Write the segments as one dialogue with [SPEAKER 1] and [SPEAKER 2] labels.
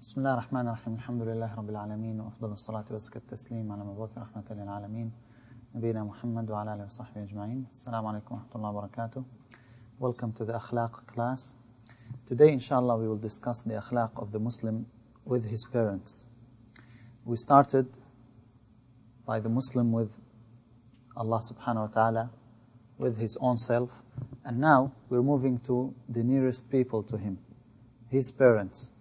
[SPEAKER 1] بسم الله الرحمن الرحيم الحمد لله رب العالمين وأفضل الصلاة وأزكى التسليم على مبعوث رحمة للعالمين نبينا محمد وعلى آله وصحبه أجمعين. السلام عليكم ورحمة الله وبركاته. Welcome to the akhlaq class. Today inshallah we will discuss the akhlaq of the Muslim with his parents. We started by the Muslim with Allah subhanahu wa ta'ala, with his own self, and now we're moving to the nearest people to him, his parents.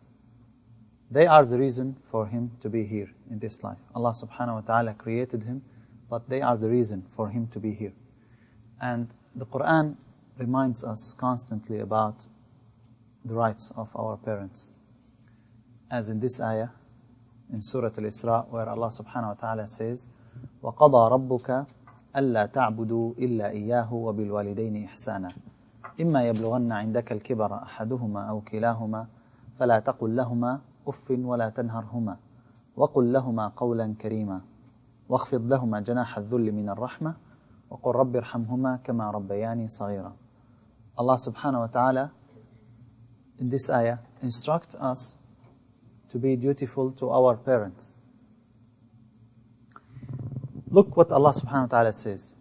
[SPEAKER 1] They are the reason for him to be here in this life. Allah subhanahu wa ta'ala created him, but they are the reason for him to be here. And the Quran reminds us constantly about the rights of our parents. As in this ayah, in Surah Al-Isra, where Allah subhanahu wa ta'ala says, وَقَضَى رَبُّكَ أَلَّا تَعْبُدُوا إِلَّا إِيَّاهُ وَبِالْوَالِدَيْنِ إِحْسَانًا إِمَّا يَبْلُغَنَّ عِنْدَكَ الْكِبَرَ أَحَدُهُمَا أَوْ كِلَاهُمَا فَلَا تَقُلْ لَهُمَا أُفٍّ وَلَا تَنْهَرْهُمَا وَقُلْ لَهُمَا قَوْلًا كَرِيمًا وَاخْفِضْ لَهُمَا جَنَاحَ الذُّلِّ مِنَ الرَّحْمَةِ وَقُلْ رَبِّ ارْحَمْهُمَا كَمَا رَبَّيَانِي صَغِيرًا. Allah subhanahu wa ta'ala in this ayah instructs us to be dutiful to our parents. Look what Allah subhanahu wa ta'ala says.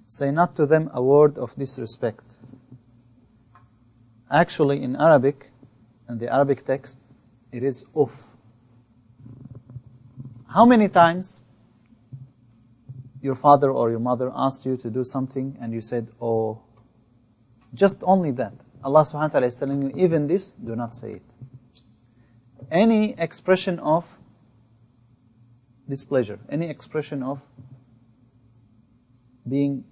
[SPEAKER 1] Say not to them a word of disrespect. Actually in Arabic, in the Arabic text, it is uff. How many times your father or your mother asked you to do something and you said, oh, just only that? Allah subhanahu wa ta'ala is telling you, even this, do not say it. Any expression of displeasure, any expression of being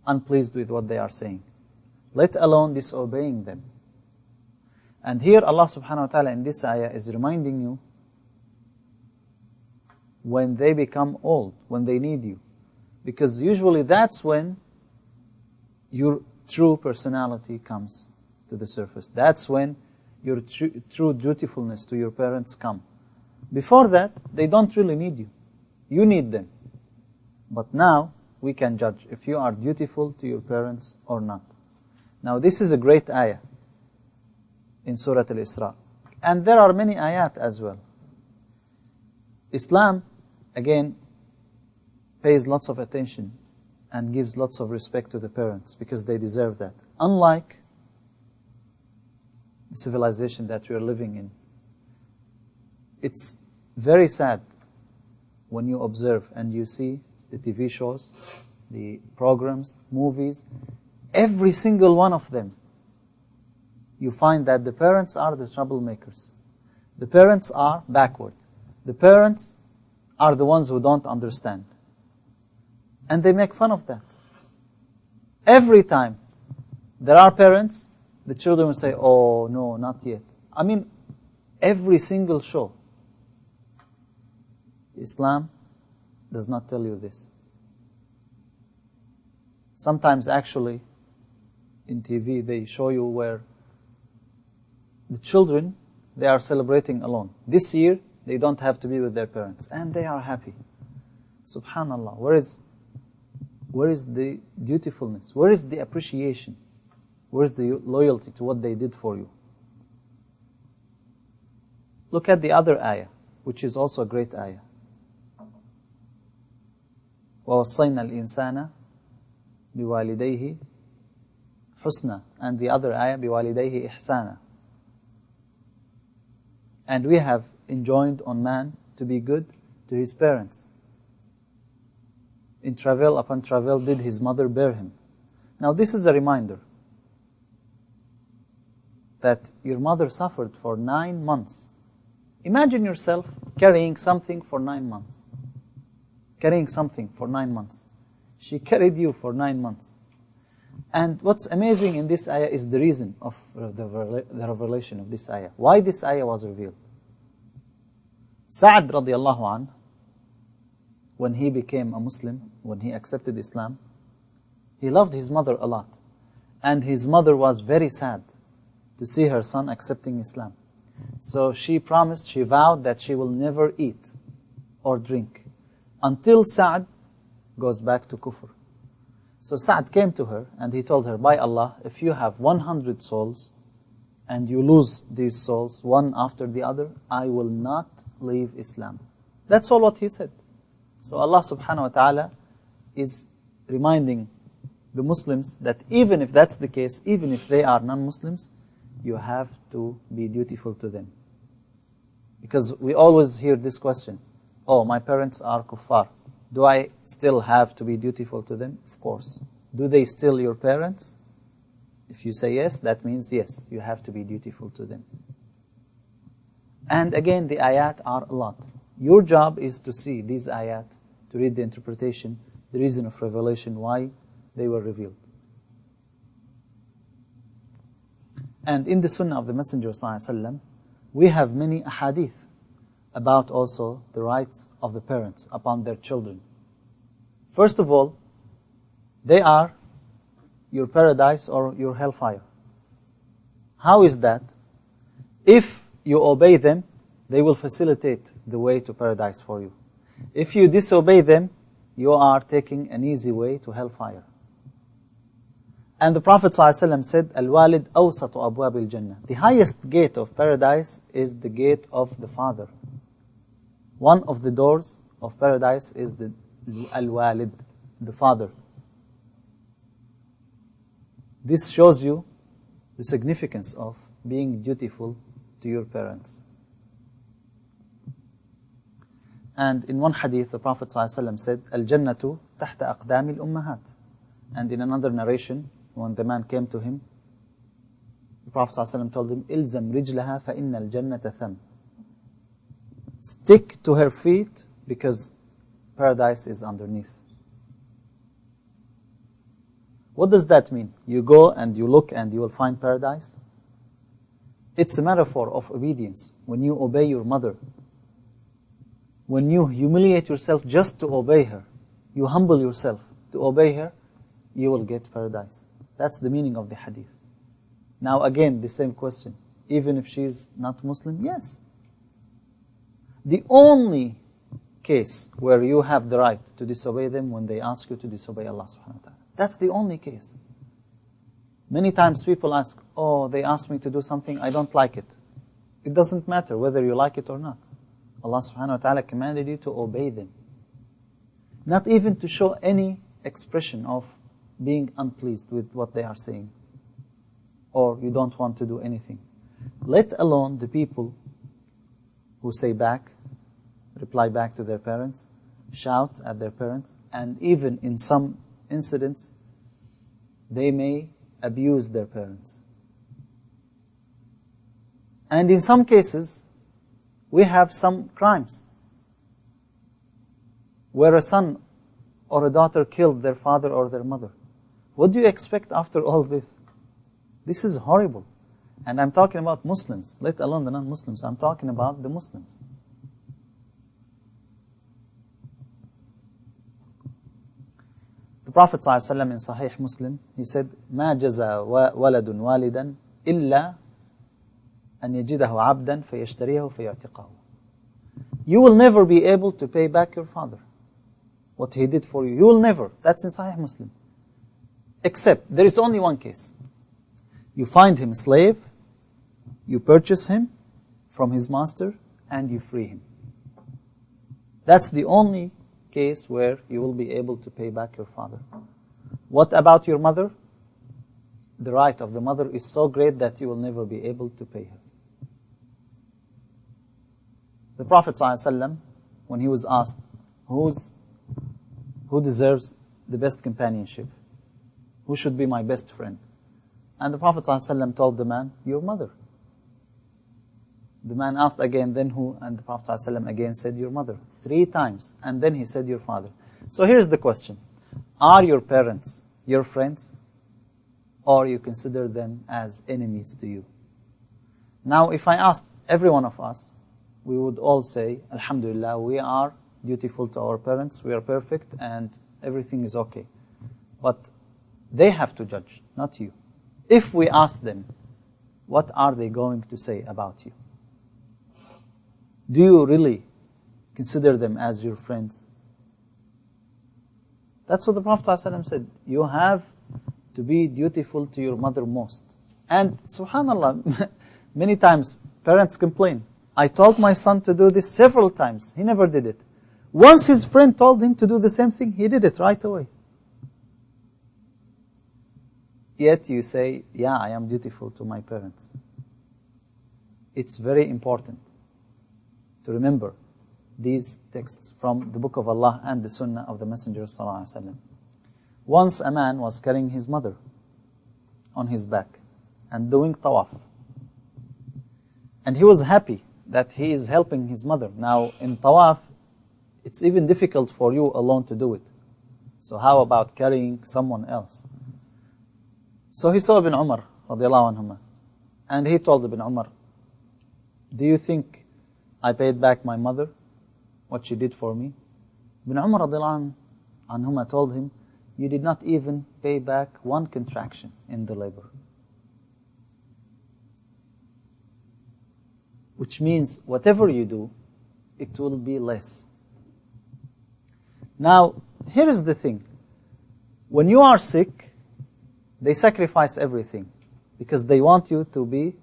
[SPEAKER 1] unpleased with what they are saying, let alone disobeying them. And here Allah subhanahu wa ta'ala in this ayah is reminding you when they become old, when they need you. Because usually that's when your true personality comes to the surface. That's when your true dutifulness to your parents come. Before that, they don't really need you. You need them. But now, we can judge if you are dutiful to your parents or not. Now, this is a great ayah in Surah Al-Isra. And there are many ayat as well. Islam, again, pays lots of attention and gives lots of respect to the parents because they deserve that. Unlike the civilization that we are living in. It's very sad when you observe and you see the TV shows, the programs, movies, every single one of them, you find that the parents are the troublemakers. The parents are backward. The parents are the ones who don't understand. And they make fun of that. Every time there are parents, the children will say, oh, no, not yet. I mean, every single show. Islam does not tell you this. Sometimes actually, in TV, they show you where the children, they are celebrating alone. This year, they don't have to be with their parents. And they are happy. Subhanallah. Where is the dutifulness? Where is the appreciation? Where is the loyalty to what they did for you? Look at the other ayah, which is also a great ayah. وَوَصَّيْنَا الْإِنسَانَ بِوَالِدَيْهِ حُسْنًا. And the other ayah, بِوَالِدَيْهِ إِحْسَانًا. And we have enjoined on man to be good to his parents. In travail upon travail did his mother bear him. Now this is a reminder that your mother suffered for 9 months. Imagine yourself carrying something for 9 months. Carrying something for 9 months. She carried you for 9 months. And what's amazing in this ayah is the reason of the revelation of this ayah. Why this ayah was revealed. Sa'ad radiallahu anh, when he became a Muslim, when he accepted Islam, he loved his mother a lot. And his mother was very sad to see her son accepting Islam. So she promised, she vowed that she will never eat or drink until Sa'ad goes back to kufr. So Sa'ad came to her and he told her, by Allah, if you have 100 souls, and you lose these souls one after the other, I will not leave Islam. That's all what he said. So Allah subhanahu wa ta'ala is reminding the Muslims that even if that's the case, even if they are non-Muslims, you have to be dutiful to them. Because we always hear this question, oh, my parents are kuffar. Do I still have to be dutiful to them? Of course. Do they still your parents? If you say yes, that means yes, you have to be dutiful to them. And again, the ayat are a lot. Your job is to see these ayat, to read the interpretation, the reason of revelation, why they were revealed. And in the Sunnah of the Messenger ﷺ, we have many ahadith about also the rights of the parents upon their children. First of all, they are your paradise or your hellfire. How is that? If you obey them, they will facilitate the way to paradise for you. If you disobey them, you are taking an easy way to hellfire. And the Prophet ﷺ said, Al-walid awsatu abwab al-jannah. The highest gate of paradise is the gate of the father. One of the doors of paradise is the Al-walid, the father. This shows you the significance of being dutiful to your parents. And in one hadith, the Prophet ﷺ said, Al-jannatu tahta aqdami al-ummahat. And in another narration, when the man came to him, the Prophet ﷺ told him, Ilzam rijlaha fa inna al-jannata tham. Stick to her feet because paradise is underneath. What does that mean? You go and you look and you will find paradise? It's a metaphor of obedience. When you obey your mother, when you humiliate yourself just to obey her, you humble yourself to obey her, you will get paradise. That's the meaning of the hadith. Now again, the same question. Even if she's not Muslim? Yes. The only case where you have the right to disobey them when they ask you to disobey Allah subhanahu wa ta'ala. That's the only case. Many times people ask, oh, they asked me to do something, I don't like it. It doesn't matter whether you like it or not. Allah subhanahu wa ta'ala commanded you to obey them. Not even to show any expression of being unpleased with what they are saying. Or you don't want to do anything. Let alone the people who say back, reply back to their parents, shout at their parents, and even in some incidents, they may abuse their parents. And in some cases, we have some crimes where a son or a daughter killed their father or their mother. What do you expect after all this? This is horrible. And I'm talking about Muslims, let alone the non-Muslims. I'm talking about the Muslims. The Prophet ﷺ in Sahih Muslim, he said, مَا جَزَى وَلَدٌ وَالِدًا إِلَّا أَنْ يَجِدَهُ عَبْدًا فَيَشْتَرِيهُ فَيَعْتِقَهُ. You will never be able to pay back your father what he did for you. You will never. That's in Sahih Muslim. Except, there is only one case. You find him a slave, you purchase him from his master, and you free him. That's the only case where you will be able to pay back your father. What about your mother? The right of the mother is so great that you will never be able to pay her. The Prophet ﷺ, when he was asked, who deserves the best companionship? Who should be my best friend? And the Prophet ﷺ told the man, your mother. The man asked again, then who? And the Prophet ﷺ again said, your mother. 3 times. And then he said, your father. So here's the question. Are your parents your friends? Or you consider them as enemies to you? Now, if I asked every one of us, we would all say, Alhamdulillah, we are dutiful to our parents, we are perfect, and everything is okay. But they have to judge, not you. If we ask them, what are they going to say about you? Do you really consider them as your friends? That's what the Prophet ﷺ said. You have to be dutiful to your mother most. And subhanallah, Many times, parents complain. I told my son to do this several times. He never did it. Once his friend told him to do the same thing, he did it right away. Yet you say, yeah, I am dutiful to my parents. It's very important to remember these texts from the Book of Allah and the Sunnah of the Messenger ﷺ. Once a man was carrying his mother on his back and doing tawaf. And he was happy that he is helping his mother. Now, in tawaf, it's even difficult for you alone to do it. So how about carrying someone else? So he saw Ibn Umar, radiallahu anhuma, and he told Ibn Umar, do you think I paid back my mother, what she did for me? Ibn Umar, radiallahu anhuma, told him, you did not even pay back one contraction in the labor. Which means whatever you do, it will be less. Now, here is the thing. When you are sick, they sacrifice everything because they want you to be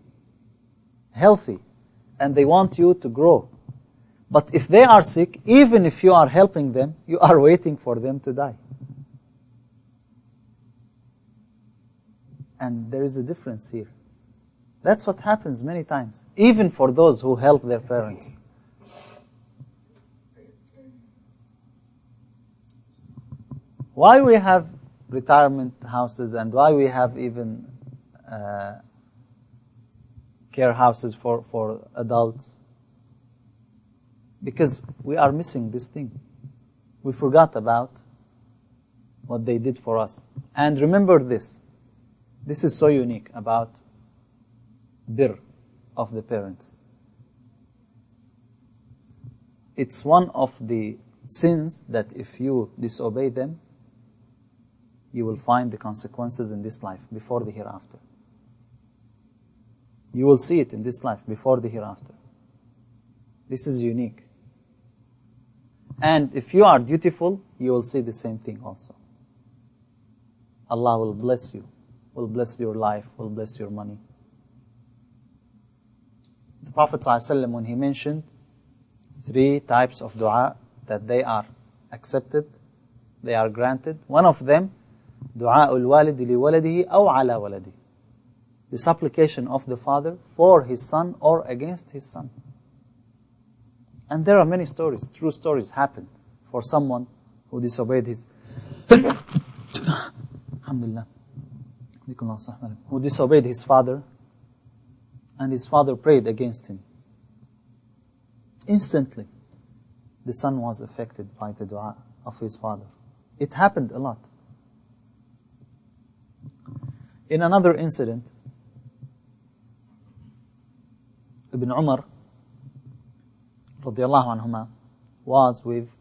[SPEAKER 1] healthy and they want you to grow. But if they are sick, even if you are helping them, you are waiting for them to die. And there is a difference here. That's what happens many times, even for those who help their parents. Why we have retirement houses and why we have even care houses for adults? Because we are missing this thing. We forgot about what they did for us. And remember this. This is so unique about birr of the parents. It's one of the sins that if you disobey them, you will find the consequences in this life before the hereafter. You will see it in this life before the hereafter. This is unique. And if you are dutiful, you will see the same thing also. Allah will bless you, will bless your life, will bless your money. The Prophet ﷺ, when he mentioned 3 types of dua that they are accepted, they are granted. One of them, دعاء الوالد لولده أو على ولده. The supplication of the father for his son or against his son. And there are many stories, true stories happened for someone who disobeyed his Alhamdulillah. Who disobeyed his father, and his father prayed against him. Instantly, the son was affected by the dua of his father. It happened a lot. In another incident, Ibn Umar radiallahu anhuma was with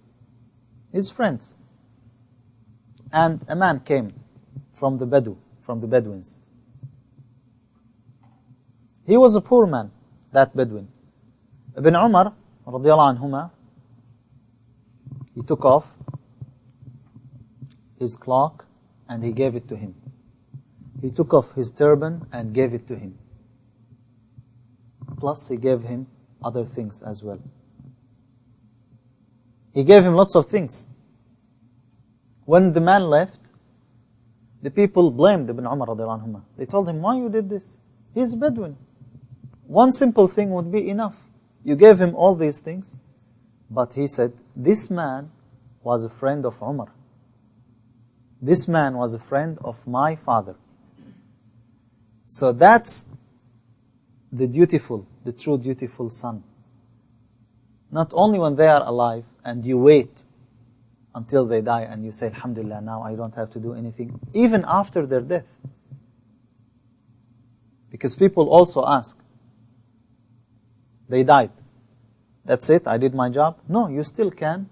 [SPEAKER 1] his friends, and a man came from the Bedouins. He was a poor man, that Bedouin. Ibn Umar radiallahu anhuma, he took off his cloak and he gave it to him. He took off his turban and gave it to him. Plus he gave him other things as well. He gave him lots of things. When the man left, the people blamed Ibn Umar radiallahu anhuma. They told him, why you did this? He's Bedouin. One simple thing would be enough. You gave him all these things. But he said, this man was a friend of Umar. This man was a friend of my father. So that's the dutiful, the true dutiful son. Not only when they are alive and you wait until they die and you say, Alhamdulillah, now I don't have to do anything. Even after their death. Because people also ask, they died. That's it, I did my job. No, you still can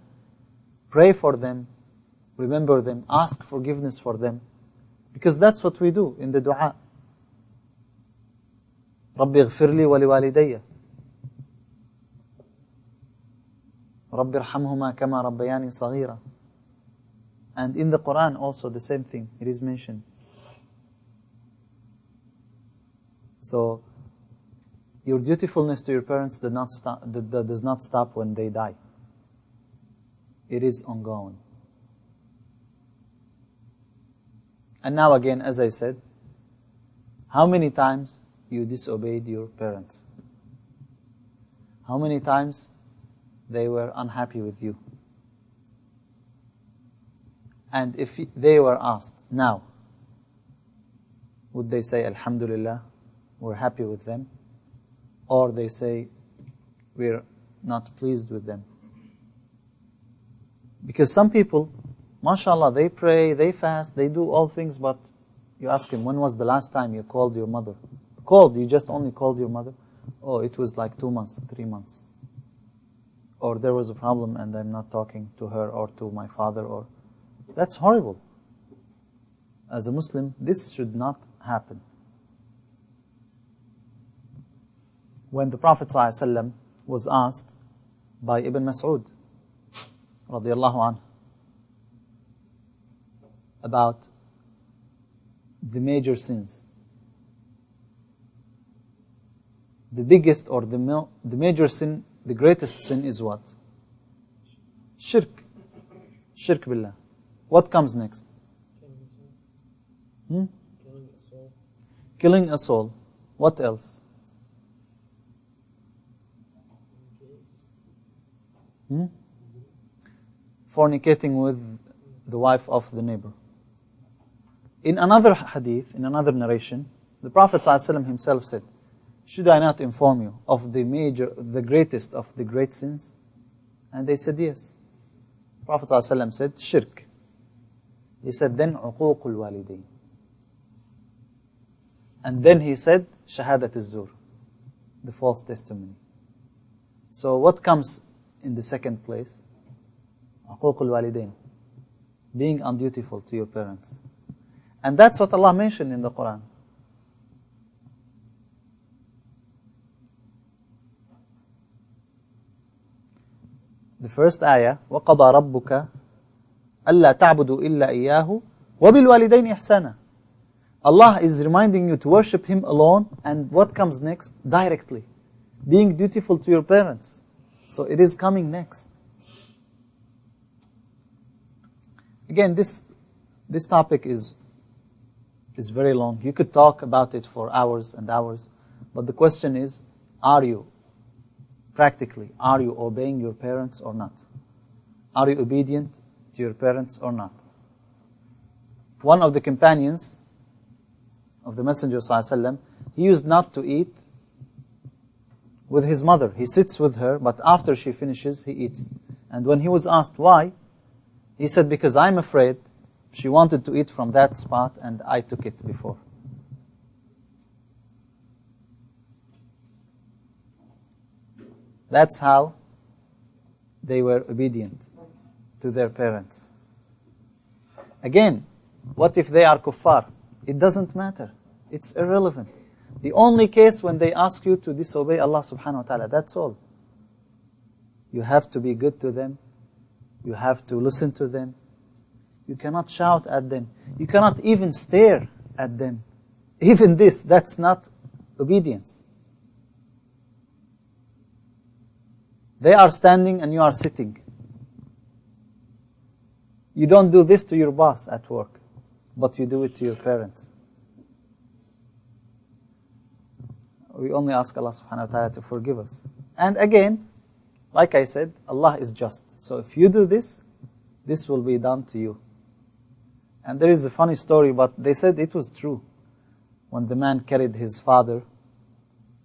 [SPEAKER 1] pray for them, remember them, ask forgiveness for them. Because that's what we do in the dua. رَبِّ اغْفِرْ لِي وَلِوَالِدَيَّ رَبِّ ارْحَمْهُمَا كَمَا رَبَّيَانِي صَغِيرًا. And in the Quran also the same thing, it is mentioned. So, Your dutifulness to your parents does not stop when they die. It is ongoing. And now again, as I said, how many times you disobeyed your parents? How many times they were unhappy with you? And if they were asked now, would they say, Alhamdulillah, we're happy with them? Or they say, we're not pleased with them? Because some people, mashallah, they pray, they fast, they do all things, but you ask him, when was the last time you called your mother? You just only called your mother? Oh, it was like 2 months, 3 months. Or there was a problem and I'm not talking to her or to my father. Or that's horrible. As a Muslim, this should not happen. When the Prophet ﷺ was asked by Ibn Mas'ud radiyallahu anhu about the major sins, the biggest or the major sin, the greatest sin is what? Shirk. Shirk billah. What comes next? Killing a soul. What else? Fornicating with the wife of the neighbor. In another hadith, in another narration, the Prophet ﷺ himself said, should I not inform you of the greatest of the great sins? And they said yes. The Prophet ﷺ said, shirk. He said, then uququl walidain. And then he said, shahadat az-zur, the false testimony. So what comes in the second place? Uququl walidain, being undutiful to your parents. And that's what Allah mentioned in the Quran. The first ayah, وَقَضَى رَبُّكَ أَلَّا تَعْبُدُوا إِلَّا إِيَّاهُ وَبِالْوَالِدَيْنِ إِحْسَانًا. Allah is reminding you to worship Him alone, and what comes next? Directly. Being dutiful to your parents. So it is coming next. Again, this topic is very long. You could talk about it for hours and hours, but the question is, are you obeying your parents or not? Are you obedient to your parents or not? One of the companions of the Messenger ﷺ, he used not to eat with his mother. He sits with her, but after she finishes, he eats. And when he was asked why, he said, because I'm afraid she wanted to eat from that spot and I took it before. That's how they were obedient to their parents. Again, what if they are kuffar? It doesn't matter. It's irrelevant. The only case when they ask you to disobey Allah subhanahu wa ta'ala, that's all. You have to be good to them. You have to listen to them. You cannot shout at them. You cannot even stare at them. Even this, that's not obedience. They are standing and you are sitting. You don't do this to your boss at work, but you do it to your parents. We only ask Allah subhanahu wa ta'ala to forgive us. And again, like I said, Allah is just. So if you do this, this will be done to you. And there is a funny story, but they said it was true. When the man carried his father,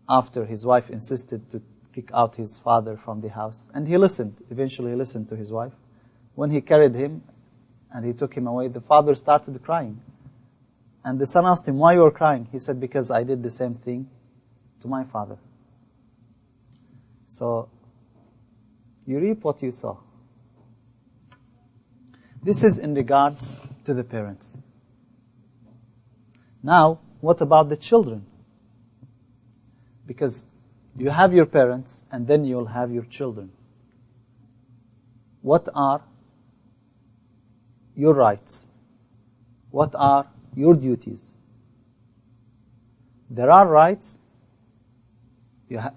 [SPEAKER 1] after his wife insisted to kick out his father from the house. And he listened. Eventually he listened to his wife. When he carried him and he took him away, the father started crying. And the son asked him, why you are crying? He said, because I did the same thing to my father. So, you reap what you sow. This is in regards to the parents. Now, what about the children? Because you have your parents and then you'll have your children. What are your rights? What are your duties? There are rights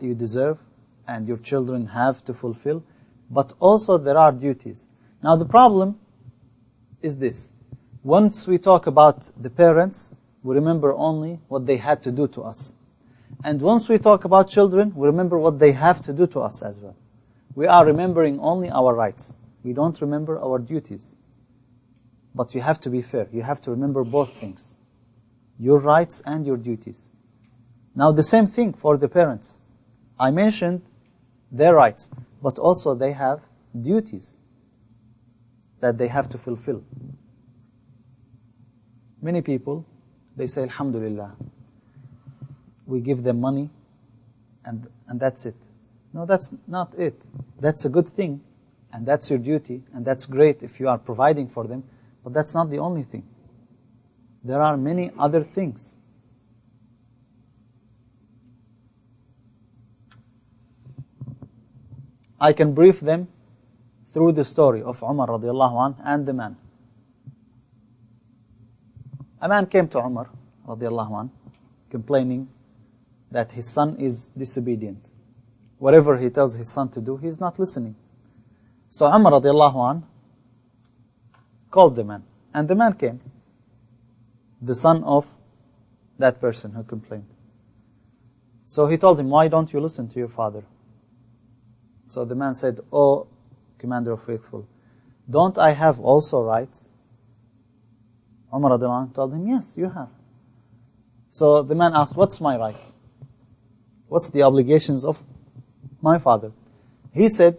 [SPEAKER 1] you deserve and your children have to fulfill, but also there are duties. Now the problem is this. Once we talk about the parents, we remember only what they had to do to us. And once we talk about children, we remember what they have to do to us as well. We are remembering only our rights. We don't remember our duties. But you have to be fair. You have to remember both things. Your rights and your duties. Now the same thing for the parents. I mentioned their rights, but also they have duties that they have to fulfill. Many people, they say, Alhamdulillah, we give them money and that's it. No, that's not it. That's a good thing, and that's your duty, and that's great if you are providing for them, but that's not the only thing. There are many other things. I can brief them through the story of Umar radiallahu anh and the man. A man came to Umar radiallahu anh complaining that his son is disobedient. Whatever he tells his son to do, he's not listening. So Umar radiallahu anh called the man, and the man came, the son of that person who complained. So he told him, why don't you listen to your father? So the man said, oh, Commander of Faithful, don't I have also rights? Umar radiallahu anh told him, yes, you have. So the man asked, what's my rights? What's the obligations of my father? He said,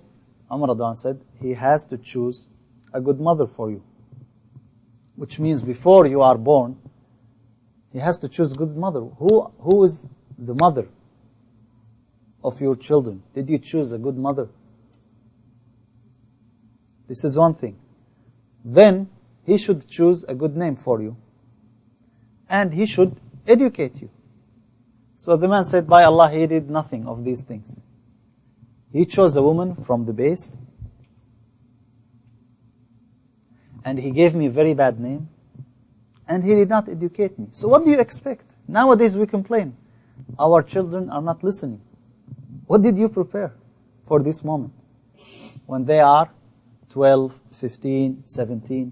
[SPEAKER 1] Umar radiallahu anh said, he has to choose a good mother for you. Which means before you are born, he has to choose a good mother. Who is the mother of your children? Did you choose a good mother? This is one thing. Then he should choose a good name for you. And he should educate you. So the man said, by Allah, he did nothing of these things. He chose a woman from the base, and he gave me a very bad name, and he did not educate me. So what do you expect? Nowadays we complain. Our children are not listening. What did you prepare for this moment? When they are 12, 15, 17,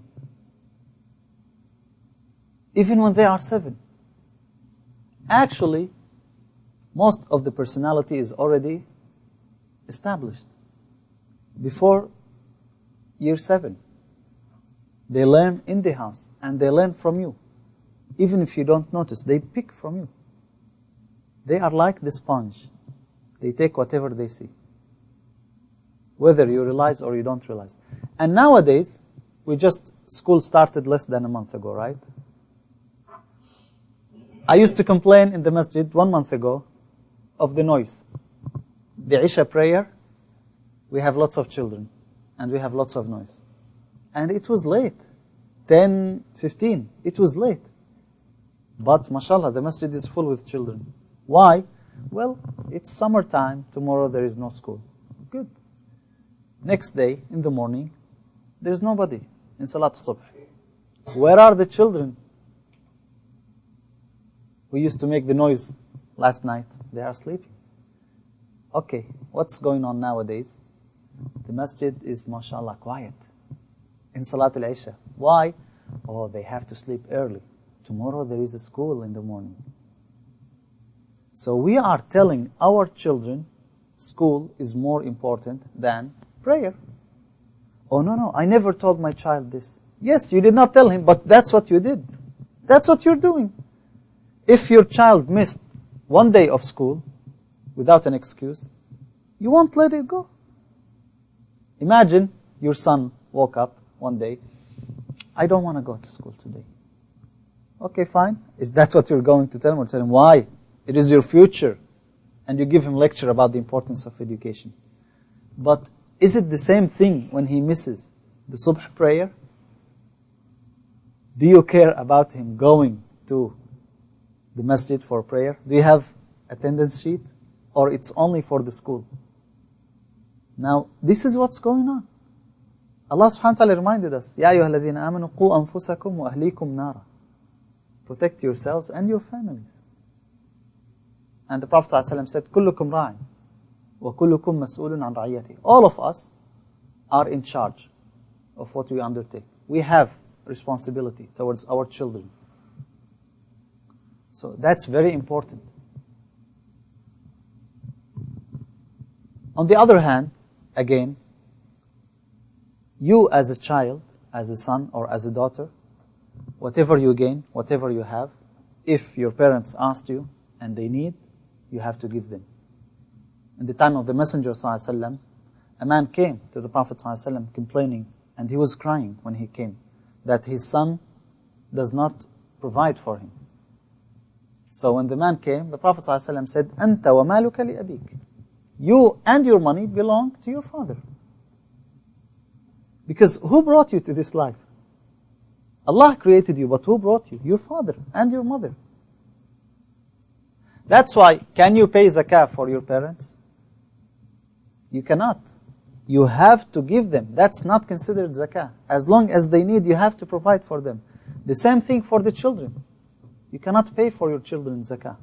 [SPEAKER 1] even when they are 7. Actually, most of the personality is already established before year 7. They learn in the house, and they learn from you. Even if you don't notice, they pick from you. They are like the sponge. They take whatever they see, whether you realize or you don't realize. And nowadays, school started less than a month ago, right? I used to complain in the masjid 1 month ago of the noise. The Isha prayer, we have lots of children, and we have lots of noise. And it was late, 10, 15, it was late. But mashallah, the masjid is full with children. Why? Well, it's summertime, tomorrow there is no school. Good. Next day, in the morning, there's nobody in Salat Subh. Where are the children? We used to make the noise last night. They are sleeping. Okay, what's going on nowadays? The masjid is, mashallah, quiet in Salat al-Isha. Why? Oh, they have to sleep early. Tomorrow there is a school in the morning. So we are telling our children school is more important than prayer. Oh, no, I never told my child this. Yes, you did not tell him, but that's what you did. That's what you're doing. If your child missed 1 day of school without an excuse, you won't let it go. Imagine your son woke up one day, I don't want to go to school today. Okay, fine. Is that what you're going to tell him? Or tell him why? It is your future. And you give him lecture about the importance of education. But is it the same thing when he misses the subh prayer? Do you care about him going to the masjid for prayer? Do you have attendance sheet? Or it's only for the school? Now, this is what's going on. Allah subhanahu wa ta'ala reminded us, يَا أَيُّهَا الَّذِينَ آمَنُوا قُوا أَنفُسَكُمْ وَأَهْلِيكُمْ نَارًا. Protect yourselves and your families. And the Prophet ﷺ said, كُلُّكُمْ رَاعٍ وَكُلُّكُمْ مَسْئُولٌ عَنْ رَعِيَّتِهِ. All of us are in charge of what we undertake. We have responsibility towards our children. So that's very important. On the other hand, again, you as a child, as a son or as a daughter, whatever you gain, whatever you have, if your parents asked you and they need, you have to give them. In the time of the Messenger ﷺ, a man came to the Prophet ﷺ complaining, and he was crying when he came, that his son does not provide for him. So when the man came, the Prophet ﷺ said, أَنْتَ وَمَالُكَ لِأَبِيكَ. You and your money belong to your father. Because who brought you to this life? Allah created you, but who brought you? Your father and your mother. That's why, can you pay zakah for your parents? You cannot. You have to give them. That's not considered zakah. As long as they need, you have to provide for them. The same thing for the children. You cannot pay for your children zakah.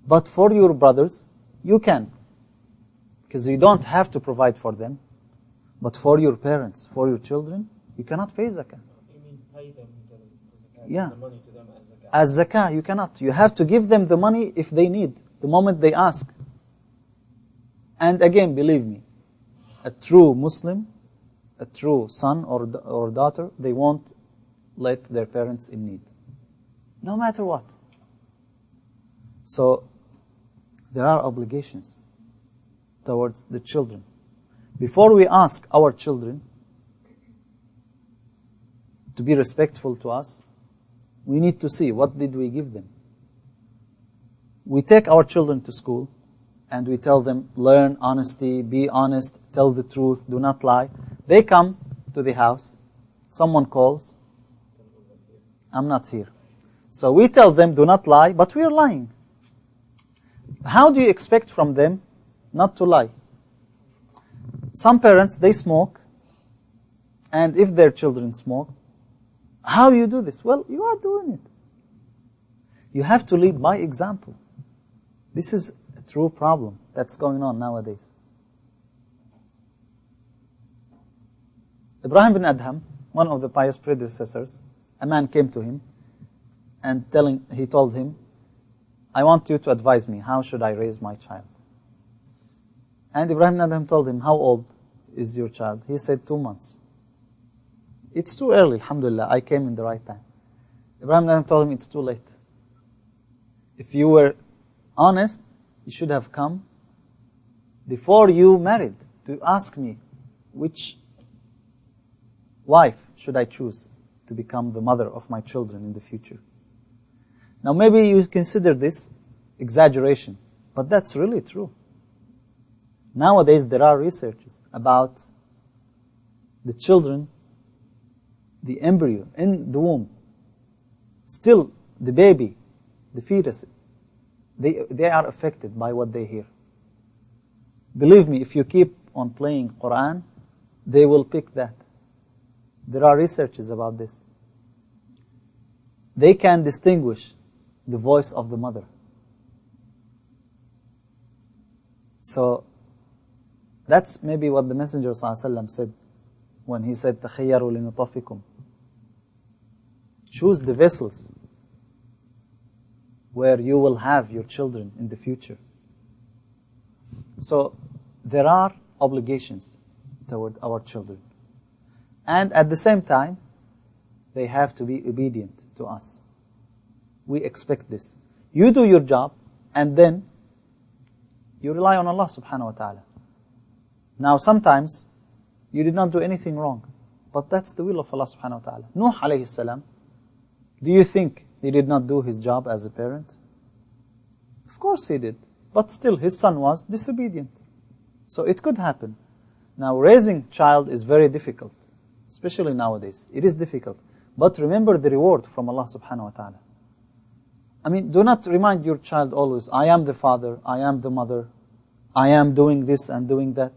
[SPEAKER 1] But for your brothers, you can. Because you don't have to provide for them. But for your parents, for your children, you cannot pay zakah.
[SPEAKER 2] You mean pay them the zakah,
[SPEAKER 1] Yeah.
[SPEAKER 2] the money to them as zakah?
[SPEAKER 1] As zakah, you cannot. You have to give them the money if they need, the moment they ask. And again, believe me, a true Muslim, a true son or daughter, they won't let their parents in need. No matter what. So, there are obligations towards the children. Before we ask our children to be respectful to us, we need to see what did we give them. We take our children to school and we tell them, learn honesty, be honest, tell the truth, do not lie. They come to the house, someone calls, I'm not here. So we tell them, do not lie, but we are lying. How do you expect from them not to lie? Some parents, they smoke, and if their children smoke, how you do this? Well, you are doing it. You have to lead by example. This is a true problem that's going on nowadays. Ibrahim bin Adham, one of the pious predecessors, a man came to him and he told him, I want you to advise me, how should I raise my child? And Ibrahim bin Adham told him, how old is your child? He said, 2 months. It's too early, alhamdulillah, I came in the right time. Ibrahim bin Adham told him, it's too late. If you were honest, you should have come before you married to ask me, which wife should I choose to become the mother of my children in the future? Now maybe you consider this exaggeration, but that's really true. Nowadays there are researches about the children, the embryo in the womb, still the baby, the fetus, they are affected by what they hear. Believe me, if you keep on playing Quran, they will pick that. There are researches about this. They can distinguish the voice of the mother. So, that's maybe what the Messenger ﷺ said when he said, تَخَيَّرُوا لِنُطَفِكُمْ. Choose the vessels where you will have your children in the future. So, there are obligations toward our children. And at the same time, they have to be obedient to us. We expect this. You do your job, and then you rely on Allah subhanahu wa ta'ala. Now sometimes, you did not do anything wrong, but that's the will of Allah subhanahu wa ta'ala. Nuh alayhi salam, do you think he did not do his job as a parent? Of course he did, but still his son was disobedient. So it could happen. Now raising child is very difficult, especially nowadays. It is difficult. But remember the reward from Allah subhanahu wa ta'ala. I mean, do not remind your child always, I am the father, I am the mother, I am doing this and doing that.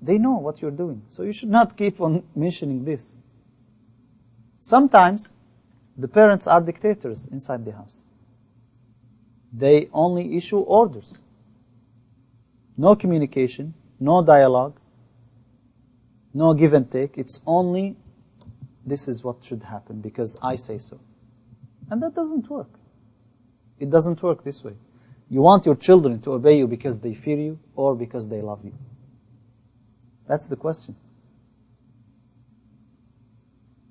[SPEAKER 1] They know what you're doing. So you should not keep on mentioning this. Sometimes, the parents are dictators inside the house. They only issue orders. No communication, no dialogue, no give and take. It's only, this is what should happen because I say so. And that doesn't work. It doesn't work this way. You want your children to obey you because they fear you or because they love you. That's the question.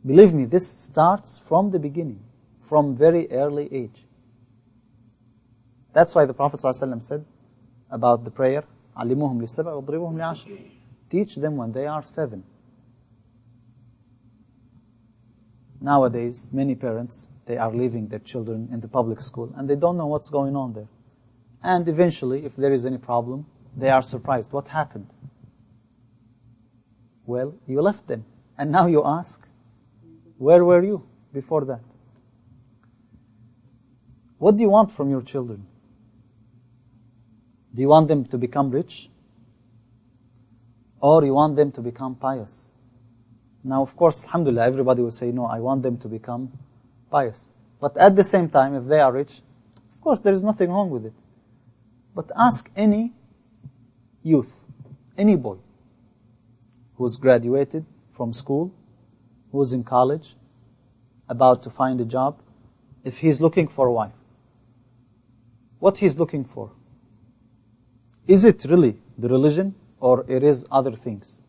[SPEAKER 1] Believe me, this starts from the beginning, from very early age. That's why the Prophet ﷺ said about the prayer, عَلِّمُهُمْ لِلسَّبْعِ وَضْرِبُهُمْ لِعَشْرٍ. Teach them when they are 7. Nowadays, many parents, they are leaving their children in the public school and they don't know what's going on there. And eventually, if there is any problem, they are surprised. What happened? Well, you left them. And now you ask, where were you before that? What do you want from your children? Do you want them to become rich? Or you want them to become pious? Now, of course, alhamdulillah, everybody will say, no, I want them to become pious. But at the same time, if they are rich, of course, there is nothing wrong with it. But ask any youth, any boy who's graduated from school, who's in college, about to find a job, if he's looking for a wife, what he's looking for. Is it really the religion or it is other things?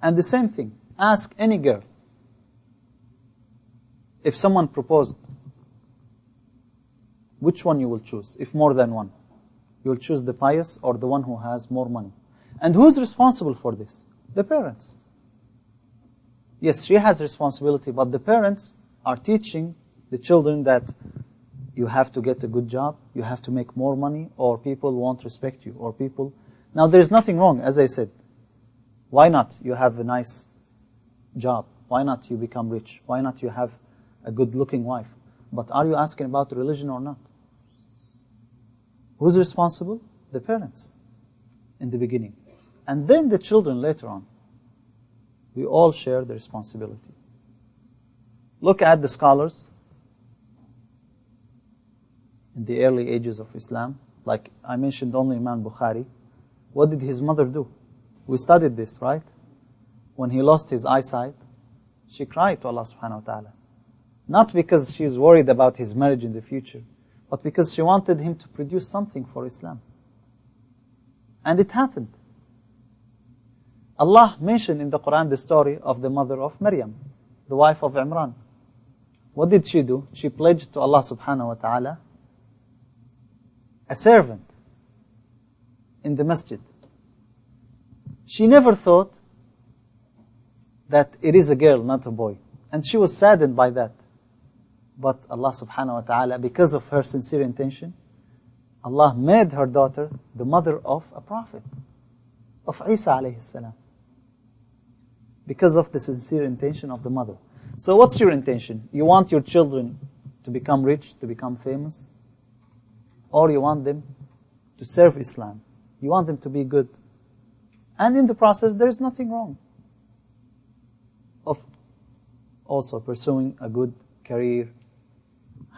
[SPEAKER 1] And the same thing, ask any girl. If someone proposed, which one you will choose? If more than one, you will choose the pious or the one who has more money. And who's responsible for this? The parents. Yes, she has responsibility, but the parents are teaching the children that you have to get a good job, you have to make more money, or people won't respect you, or people... Now, there is nothing wrong, as I said. Why not you have a nice job? Why not you become rich? Why not you have a good-looking wife? But are you asking about religion or not? Who's responsible? The parents, in the beginning. And then the children later on. We all share the responsibility. Look at the scholars in the early ages of Islam. Like I mentioned only Imam Bukhari. What did his mother do? We studied this, right? When he lost his eyesight, she cried to Allah subhanahu wa ta'ala. Not because she was worried about his marriage in the future, but because she wanted him to produce something for Islam. And it happened. Allah mentioned in the Quran the story of the mother of Maryam, the wife of Imran. What did she do? She pledged to Allah subhanahu wa ta'ala a servant in the masjid. She never thought that it is a girl, not a boy. And she was saddened by that. But Allah subhanahu wa ta'ala, because of her sincere intention, Allah made her daughter the mother of a prophet, of Isa alayhi salam. Because of the sincere intention of the mother. So what's your intention? You want your children to become rich, to become famous? Or you want them to serve Islam? You want them to be good? And in the process, there is nothing wrong of also pursuing a good career,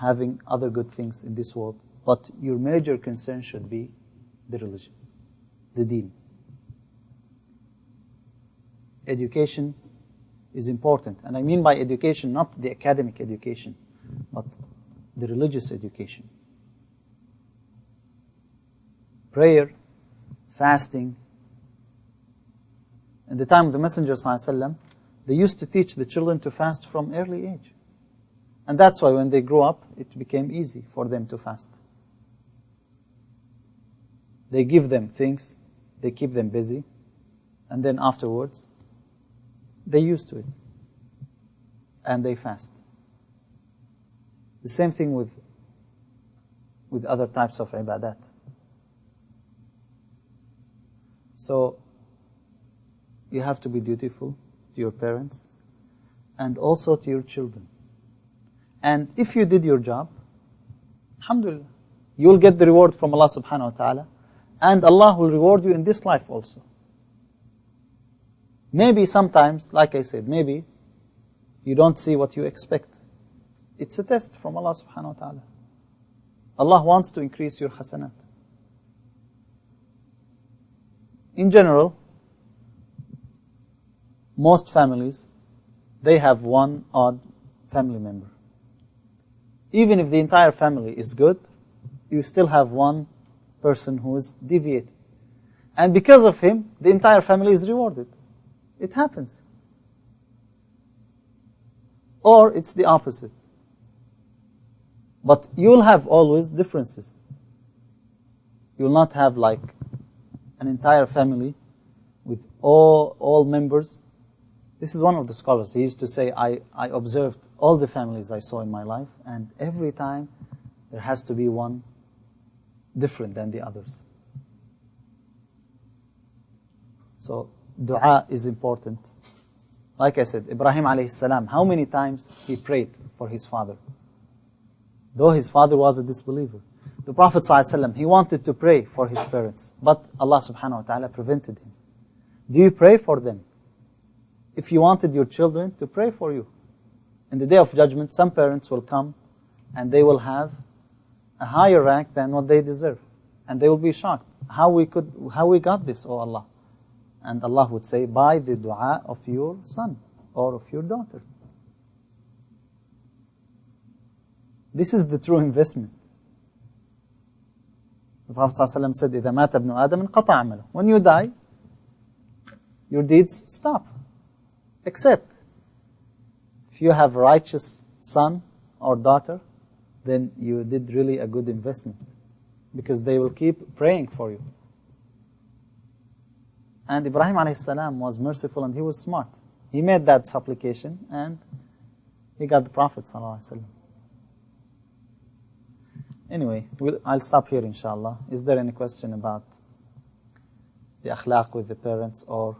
[SPEAKER 1] having other good things in this world. But your major concern should be the religion, the deen. Education is important. And I mean by education, not the academic education, but the religious education. Prayer, fasting. In the time of the Messenger ﷺ, they used to teach the children to fast from early age. And that's why when they grew up, it became easy for them to fast. They give them things, they keep them busy, and then afterwards, they used to it. And they fast. The same thing with other types of ibadat. So, you have to be dutiful to your parents and also to your children. And if you did your job, alhamdulillah, you will get the reward from Allah subhanahu wa ta'ala, and Allah will reward you in this life also. Maybe sometimes, like I said, maybe you don't see what you expect. It's a test from Allah subhanahu wa ta'ala. Allah wants to increase your hasanat. In general, most families, they have one odd family member. Even if the entire family is good, you still have one person who is deviated. And because of him, the entire family is rewarded. It happens. Or it's the opposite. But you'll have always differences. You'll not have like an entire family with all members. This is one of the scholars. He used to say, I observed all the families I saw in my life, and every time there has to be one different than the others. So dua is important. Like I said, Ibrahim alayhi salam, how many times he prayed for his father? Though his father was a disbeliever. The Prophet ﷺ, he wanted to pray for his parents, but Allah subhanahu wa ta'ala prevented him. Do you pray for them? If you wanted your children to pray for you. In the Day of Judgment, some parents will come and they will have a higher rank than what they deserve. And they will be shocked. How we got this, oh Allah? And Allah would say, by the dua of your son or of your daughter. This is the true investment. The Prophet ﷺ said, إِذَا مَاتَ ابْنُ آدَمٍ قَطَعَ عَمَلُهُ. When you die, your deeds stop. Except, if you have a righteous son or daughter, then you did really a good investment. Because they will keep praying for you. And Ibrahim a.s. was merciful and he was smart. He made that supplication and he got the Prophet ﷺ. Anyway, I'll stop here inshallah. Is there any question about the akhlaq with the parents or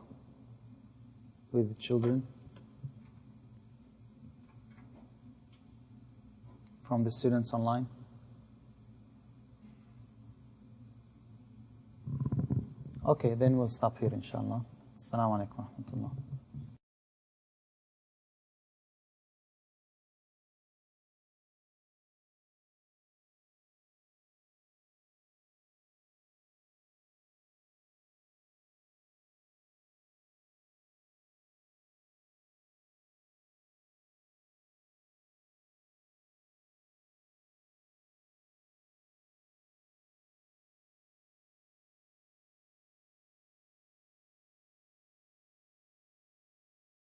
[SPEAKER 1] with the children? From the students online? Okay, then we'll stop here inshallah. Assalamu alaikum wa rahmatullah.